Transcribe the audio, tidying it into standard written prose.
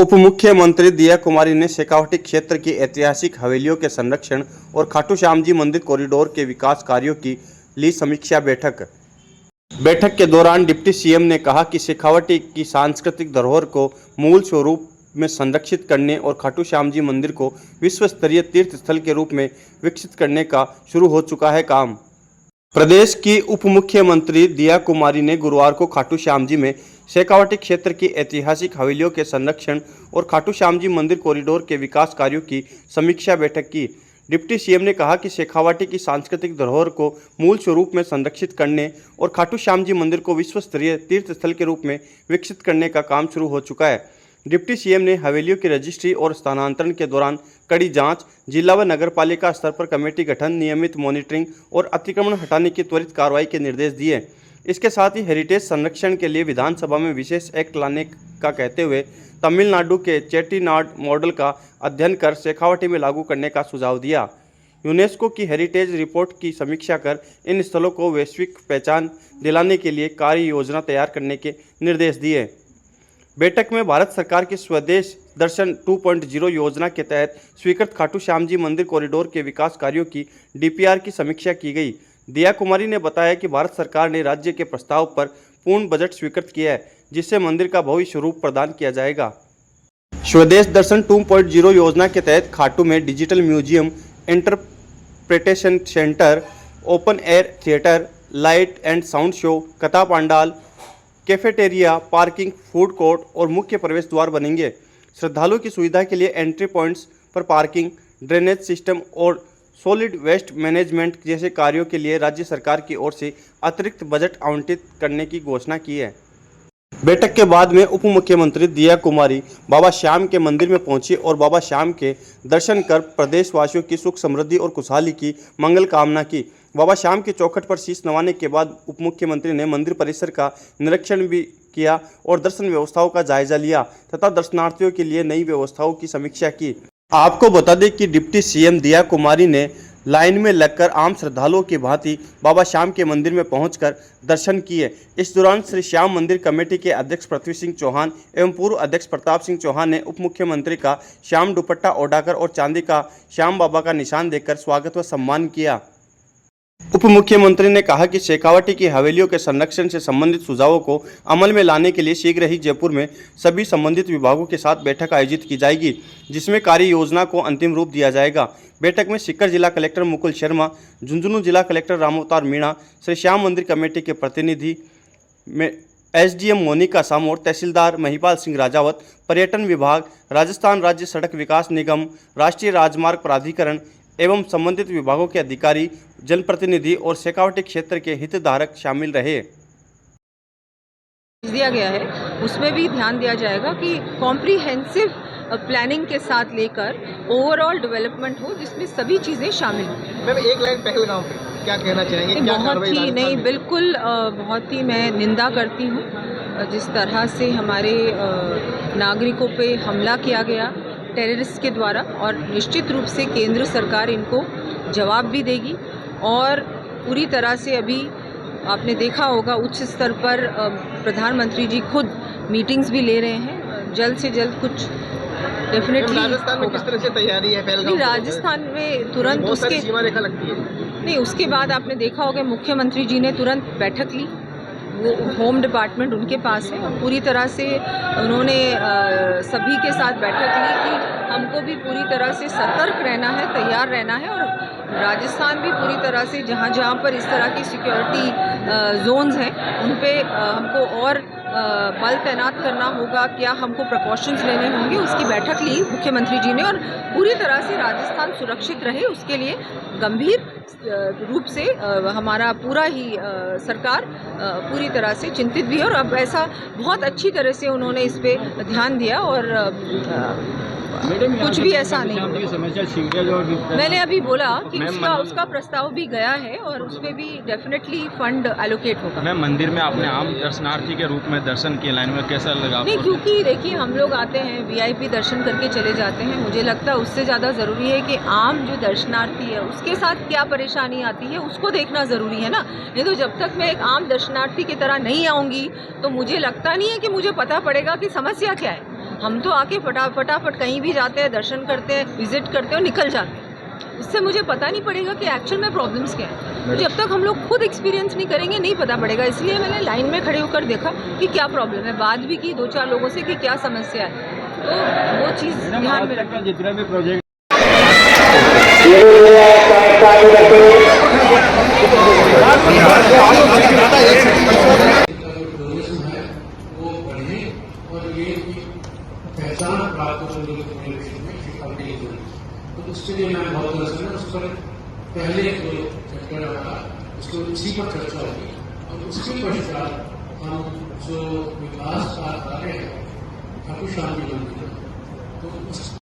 उप मुख्यमंत्री दिया कुमारी ने शेखावाटी क्षेत्र की ऐतिहासिक हवेलियों के संरक्षण और खाटू श्याम जी मंदिर कॉरिडोर के विकास कार्यों की ली समीक्षा बैठक। बैठक के दौरान डिप्टी सीएम ने कहा कि शेखावाटी की सांस्कृतिक धरोहर को मूल स्वरूप में संरक्षित करने और खाटू श्याम जी मंदिर को विश्व स्तरीय तीर्थ स्थल के रूप में विकसित करने का शुरू हो चुका है काम। प्रदेश की उप मुख्यमंत्री दिया कुमारी ने गुरुवार को खाटू श्याम जी में शेखावाटी क्षेत्र की ऐतिहासिक हवेलियों के संरक्षण और खाटू श्याम जी मंदिर कॉरिडोर के विकास कार्यों की समीक्षा बैठक की। डिप्टी सीएम ने कहा कि शेखावाटी की सांस्कृतिक धरोहर को मूल स्वरूप में संरक्षित करने और खाटू श्याम जी मंदिर को विश्व स्तरीय तीर्थ स्थल के रूप में विकसित करने का काम शुरू हो चुका है। डिप्टी सीएम ने हवेलियों की रजिस्ट्री और स्थानांतरण के दौरान कड़ी जांच, जिला व नगरपालिका स्तर पर कमेटी गठन, नियमित मॉनिटरिंग और अतिक्रमण हटाने की त्वरित कार्रवाई के निर्देश दिए। इसके साथ ही हेरिटेज संरक्षण के लिए विधानसभा में विशेष एक्ट लाने का कहते हुए तमिलनाडु के चेट्टीनाड मॉडल का अध्ययन कर शेखावाटी में लागू करने का सुझाव दिया। यूनेस्को की हेरिटेज रिपोर्ट की समीक्षा कर इन स्थलों को वैश्विक पहचान दिलाने के लिए कार्य योजना तैयार करने के निर्देश दिए। बैठक में भारत सरकार की स्वदेश दर्शन 2.0 योजना के तहत स्वीकृत खाटू श्याम जी मंदिर कॉरिडोर के विकास कार्यों की डीपीआर की समीक्षा की गई। दिया कुमारी ने बताया कि भारत सरकार ने राज्य के प्रस्ताव पर पूर्ण बजट स्वीकृत किया है, जिससे मंदिर का भव्य स्वरूप प्रदान किया जाएगा। स्वदेश दर्शन 2.0 योजना के तहत खाटू में digital museum, interpretation centre, open air theatre, light and sound show, कथा पंडाल, कैफेटेरिया, पार्किंग, फूड कोर्ट और मुख्य प्रवेश द्वार बनेंगे। श्रद्धालुओं की सुविधा के लिए एंट्री पॉइंट्स पर पार्किंग, ड्रेनेज सिस्टम और सॉलिड वेस्ट मैनेजमेंट जैसे कार्यों के लिए राज्य सरकार की ओर से अतिरिक्त बजट आवंटित करने की घोषणा की है। बैठक के बाद में उप मुख्यमंत्री दिया कुमारी बाबा श्याम के मंदिर में पहुंची और बाबा श्याम के दर्शन कर प्रदेशवासियों की सुख समृद्धि और खुशहाली की मंगल कामना की। बाबा श्याम की चौखट पर शीश नवाने के बाद उप मुख्यमंत्री ने मंदिर परिसर का निरीक्षण भी किया और दर्शन व्यवस्थाओं का जायजा लिया तथा दर्शनार्थियों के लिए नई व्यवस्थाओं की समीक्षा की। आपको बता दें कि डिप्टी सीएम दिया कुमारी ने लाइन में लगकर आम श्रद्धालुओं की भांति बाबा श्याम के मंदिर में पहुंचकर दर्शन किए। इस दौरान श्री श्याम मंदिर कमेटी के अध्यक्ष पृथ्वी सिंह चौहान एवं पूर्व अध्यक्ष प्रताप सिंह चौहान ने उप मुख्यमंत्री का श्याम दुपट्टा ओढ़ाकर और चांदी का श्याम बाबा का निशान देकर स्वागत व सम्मान किया। उप मुख्यमंत्री ने कहा कि शेखावाटी की हवेलियों के संरक्षण से संबंधित सुझावों को अमल में लाने के लिए शीघ्र ही जयपुर में सभी संबंधित विभागों के साथ बैठक आयोजित की जाएगी, जिसमें कार्य योजना को अंतिम रूप दिया जाएगा। बैठक में सीकर जिला कलेक्टर मुकुल शर्मा, झुंझुनू जिला कलेक्टर रामअवतार मीणा, श्री श्याम मंदिर कमेटी के प्रतिनिधि एसडीएम मोनिका सामोर, तहसीलदार महिपाल सिंह राजावत, पर्यटन विभाग, राजस्थान राज्य सड़क विकास निगम, राष्ट्रीय राजमार्ग प्राधिकरण एवं संबंधित विभागों के अधिकारी, जनप्रतिनिधि और शेखावाटी क्षेत्र के हितधारक शामिल रहे। दिया गया है उसमें भी ध्यान दिया जाएगा कि कॉम्प्रिहेंसिव प्लानिंग के साथ लेकर ओवरऑल डेवलपमेंट हो, जिसमें सभी चीज़ें शामिल हों। मैम एक लाइन पहलगाम पे क्या कहना चाहेंगे? बहुत ही मैं निंदा करती हूँ जिस तरह से हमारे नागरिकों पे हमला किया गया टेररिस्ट के द्वारा, और निश्चित रूप से केंद्र सरकार इनको जवाब भी देगी। और पूरी तरह से अभी आपने देखा होगा उच्च स्तर पर प्रधानमंत्री जी खुद मीटिंग्स भी ले रहे हैं। जल्द से जल्द कुछ डेफिनेटली राजस्थान में किस तरह से तैयारी है पहलगाम? राजस्थान में तुरंत उसके सीमा रेखा लगती है नहीं, उसके बाद आपने देखा होगा मुख्यमंत्री जी ने तुरंत बैठक ली। वो होम डिपार्टमेंट उनके पास है और पूरी तरह से उन्होंने सभी के साथ बैठक ली कि हमको भी पूरी तरह से सतर्क रहना है, तैयार रहना है। और राजस्थान भी पूरी तरह से जहाँ जहाँ पर इस तरह की सिक्योरिटी जोन्स हैं उन पे हमको और बल तैनात करना होगा, क्या हमको प्रिकॉशंस लेने होंगे, उसकी बैठक ली मुख्यमंत्री जी ने। और पूरी तरह से राजस्थान सुरक्षित रहे उसके लिए गंभीर रूप से हमारा पूरा ही सरकार पूरी तरह से चिंतित भी है। और अब ऐसा बहुत अच्छी तरह से उन्होंने इस पे ध्यान दिया और कुछ भी ऐसा नहीं। मैंने अभी बोला कि उसका प्रस्ताव भी गया है और उसमें भी डेफिनेटली फंड एलोकेट होगा। मैम मंदिर में आपने आम दर्शनार्थी के रूप में दर्शन किए, लाइन में कैसा लगा? नहीं, क्योंकि देखिए हम लोग आते हैं वीआईपी दर्शन करके चले जाते हैं। मुझे लगता है उससे ज़्यादा ज़रूरी है कि आम जो दर्शनार्थी है उसके साथ क्या परेशानी आती है उसको देखना ज़रूरी है ना। नहीं तो जब तक मैं एक आम दर्शनार्थी की तरह नहीं आऊँगी तो मुझे लगता नहीं है कि मुझे पता पड़ेगा कि समस्या क्या है। हम तो आके फटाफट कहीं भी जाते हैं, दर्शन करते हैं, विजिट करते हैं और निकल जाते हैं। इससे मुझे पता नहीं पड़ेगा कि एक्चुअल में प्रॉब्लम्स क्या है। जब तक हम लोग खुद एक्सपीरियंस नहीं करेंगे नहीं पता पड़ेगा। इसलिए मैंने लाइन में खड़े होकर देखा कि क्या प्रॉब्लम है, बात भी की 2-4 लोगों से कि क्या समस्या है, तो वो चीज़ ध्यान में रखना। जितने भी प्रोजेक्ट वो बढ़े और ये पहचान प्राप्त करने के क्षेत्र में शिक्षा की जरूरत है। तो उसके लिए मैं बहुत तरह से उस पर पहले जो चैप्टर रहा उसको उसी पर चर्चा होगी और उसके पश्चात हम जो विकास का कार्य है खाटू श्याम जी मंदिर तो उस